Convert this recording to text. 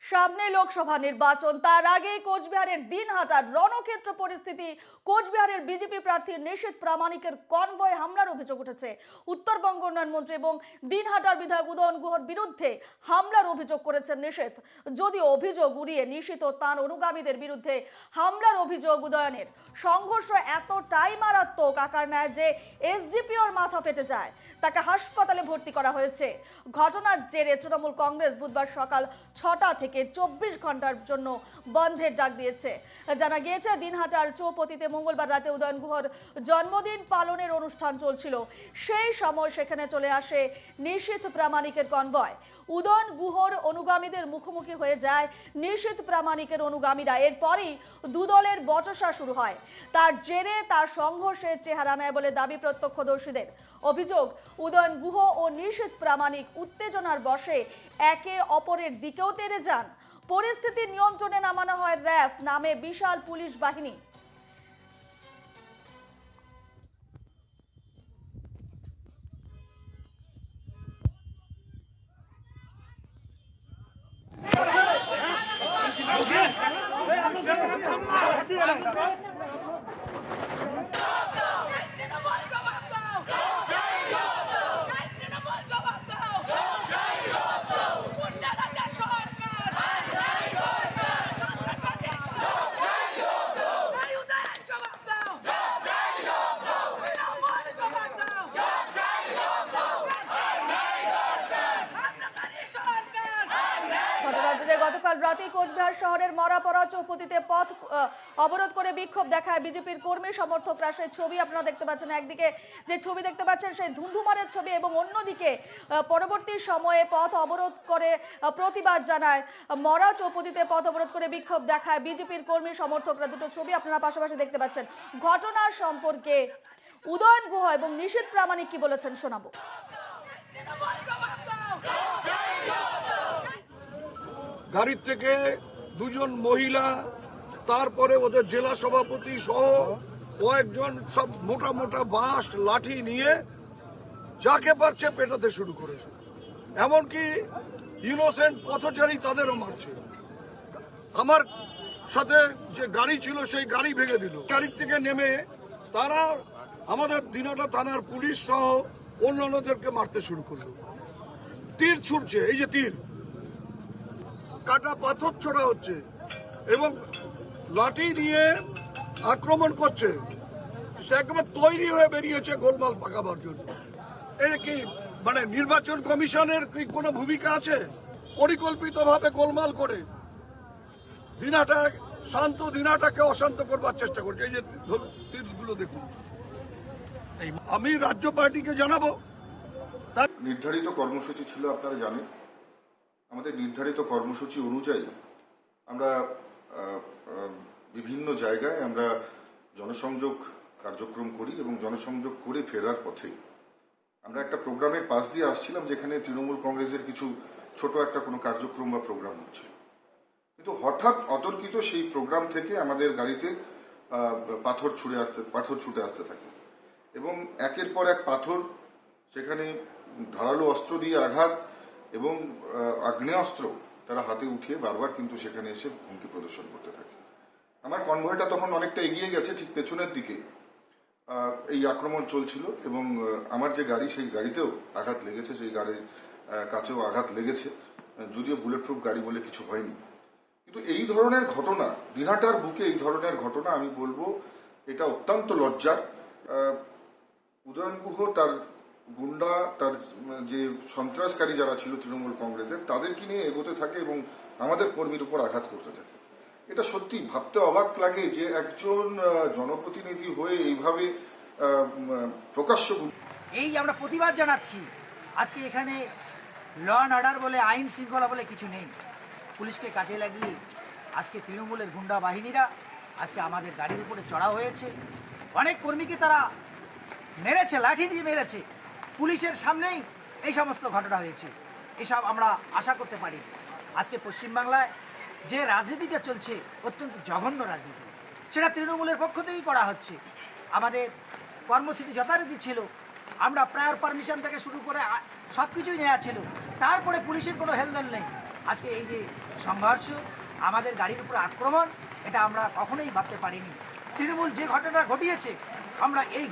সামনে লোকসভা নির্বাচন, তার আগেই কোচবিহারের দিনহাটার রণক্ষেত্র পরিস্থিতি। কোচবিহারের বিজেপি প্রার্থী নিশীথ প্রামাণিকের কনভয় হামলার অভিযোগ উঠেছে। উত্তরবঙ্গ উন্নয়ন মন্ত্রী এবং দিনহাটার বিধায়ক উদয়ন গুহর বিরুদ্ধে হামলার অভিযোগ করেছেন নিশীথ। যদিও অভিযোগ উড়িয়ে নিশীথ ও তাঁর অনুগামীদের বিরুদ্ধে হামলার অভিযোগ উদয়নের। সংঘর্ষ এতটাই মারাত্মক আকার নেয় যে এসডিপিওর মাথা ফেটে যায়, তাকে হাসপাতালে ভর্তি করা হয়েছে। ঘটনার জেরে তৃণমূল কংগ্রেস বুধবার সকাল 6টা থেকে 24 ঘন্টার জন্য বন্ধের ডাক দিয়েছে। জানা গিয়েছে, দিনহাটার চৌপতিতে মঙ্গলবার রাতে উদয়ন গুহর জন্মদিন পালনের অনুষ্ঠান চলছিল। সেই সময় সেখানে চলে আসে নিশীথ প্রামাণিকের কনভয়। উদয়ন গুহর অনুগামীদের মুখোমুখি হয়ে যায় নিশীথ প্রামাণিকের অনুগামীরা। এরপরই দুদলের বচসা শুরু হয়। তার জেরে তার সংঘর্ষের চেহারা নেয় বলে দাবি প্রত্যক্ষদর্শীদের। অভিযোগ, উদয়ন গুহ ও নিশীথ প্রামাণিক উত্তেজনার বশে একে অপরের দিকেও তেড়ে যান। পরিস্থিতি নিয়ন্ত্রণে নামানো হয় র্যাফ নামে বিশাল পুলিশ বাহিনী। গতকাল রাতে কোচবিহার শহরের মরাপড়া চৌপতিতে পথ অবরোধ করে বিক্ষোভ দেখায় বিজেপির কর্মী সমর্থকরা। সেই ছবি আপনারা দেখতে পাচ্ছেন, একদিকে যে ছবি দেখতে পাচ্ছেন সেই ধুন্ধুমারের ছবি, এবং অন্যদিকে পরবর্তী সময়ে পথ অবরোধ করে প্রতিবাদ জানায়। মরা চৌপতিতে পথ অবরোধ করে বিক্ষোভ দেখায় বিজেপির কর্মী সমর্থকরা। দুটো ছবি আপনারা পাশাপাশি দেখতে পাচ্ছেন। ঘটনার সম্পর্কে উদয়ন গুহ এবং নিশীথ প্রামাণিক কি বলেছেন শোনাবো। গাড়ির থেকে দুজন মহিলা, তারপরে ওদের জেলা সভাপতি সহ কয়েকজন সব মোটা মোটা বাঁশ লাঠি নিয়ে যাকে পারছে পেটাতে শুরু করেছে। এমনকি ইনোসেন্ট পথচারী তাদেরও মারছে। আমার সাথে যে গাড়ি ছিল সেই গাড়ি ভেঙে দিল। গাড়ির থেকে নেমে তারা আমাদের দিনহাটা থানার পুলিশ সহ অন্যান্যদেরকে মারতে শুরু করলো। তীর ছুটছে, এই যে তীর, কাটা পাথর ছোড়া হচ্ছে এবং লাঠি নিয়ে আক্রমণ করছে। সে একেবারে তৈরি হয়ে বেরিয়েছে গোলমাল পাকাবার জন্য। এই কি মানে নির্বাচন কমিশনের কি কোনো ভূমিকা আছে? পরিকল্পিতভাবে গোলমাল করে দিনহাটা শান্ত দিনহাটাকে অশান্ত করবার চেষ্টা করছে। এই যে তীরগুলো দেখুন। আমি রাজ্য পার্টিকে জানাবো। নির্ধারিত কর্মসূচি ছিল, আপনারা জানেন। আমাদের নির্ধারিত কর্মসূচি অনুযায়ী আমরা বিভিন্ন জায়গায় আমরা জনসংযোগ কার্যক্রম করি এবং জনসংযোগ করে ফেরার পথে আমরা একটা প্রোগ্রামের পাশ দিয়ে আসছিলাম, যেখানে তৃণমূল কংগ্রেসের কিছু ছোট একটা কোনো কার্যক্রম বা প্রোগ্রাম হচ্ছিল। কিন্তু হঠাৎ অতর্কিত সেই প্রোগ্রাম থেকে আমাদের গাড়িতে পাথর ছুটে আসতে থাকে এবং একের পর এক পাথর, সেখানে ধারালো অস্ত্র দিয়ে আঘাত এবং আগ্নেয়াস্ত্র তারা হাতে উঠিয়ে বারবার কিন্তু সেখানে এসে হুমকি প্রদর্শন করতে থাকে। আমার কনভয়টা তখন অনেকটা এগিয়ে গেছে, ঠিক পেছনের দিকে এই আক্রমণ চলছিল এবং আমার যে গাড়ি সেই গাড়িতেও আঘাত লেগেছে, সেই গাড়ির কাছেও আঘাত লেগেছে। যদিও বুলেট প্রুফ গাড়ি বলে কিছু হয়নি, কিন্তু এই ধরনের ঘটনা, দিনহাটার বুকে এই ধরনের ঘটনা, আমি বলবো এটা অত্যন্ত লজ্জার। উদয়ন গুহ তার গুন্ডা, তার যে সন্ত্রাসকারী যারা ছিল তৃণমূল কংগ্রেসের, তাদেরকে নিয়ে এগোতে থাকে এবং আমাদের কর্মীর উপর আঘাত করতে থাকে। এটা সত্যি ভাবতে অবাক লাগে যে একজন জনপ্রতিনিধি হয়ে এইভাবে প্রকাশ্য। এই আমরা প্রতিবাদ জানাচ্ছি। আজকে এখানে ল অ্যান্ড অর্ডার বলে, আইন শৃঙ্খলা বলে কিছু নেই। পুলিশকে কাজে লাগিয়ে আজকে তৃণমূলের গুন্ডা বাহিনীরা আজকে আমাদের গাড়ির উপরে চড়া হয়েছে। অনেক কর্মীকে তারা মেরেছে, লাঠি দিয়ে মেরেছে। পুলিশের সামনেই এই সমস্ত ঘটনা হয়েছে। এসব আমরা আশা করতে পারি। আজকে পশ্চিমবাংলায় যে রাজনীতিটা চলছে, অত্যন্ত জঘন্য রাজনীতি, সেটা তৃণমূলের পক্ষ থেকেই করা হচ্ছে। আমাদের কর্মসূচি যথারীতি ছিল, আমরা প্রায়র পারমিশন থেকে শুরু করে সব কিছুই নেওয়া ছিল। তারপরে পুলিশের কোনো হেলদোল নেই। আজকে এই যে সংঘর্ষ, আমাদের গাড়ির উপর আক্রমণ, এটা আমরা কখনোই ভাবতে পারিনি। তৃণমূল যে ঘটনা ঘটিয়েছে, আমরা এই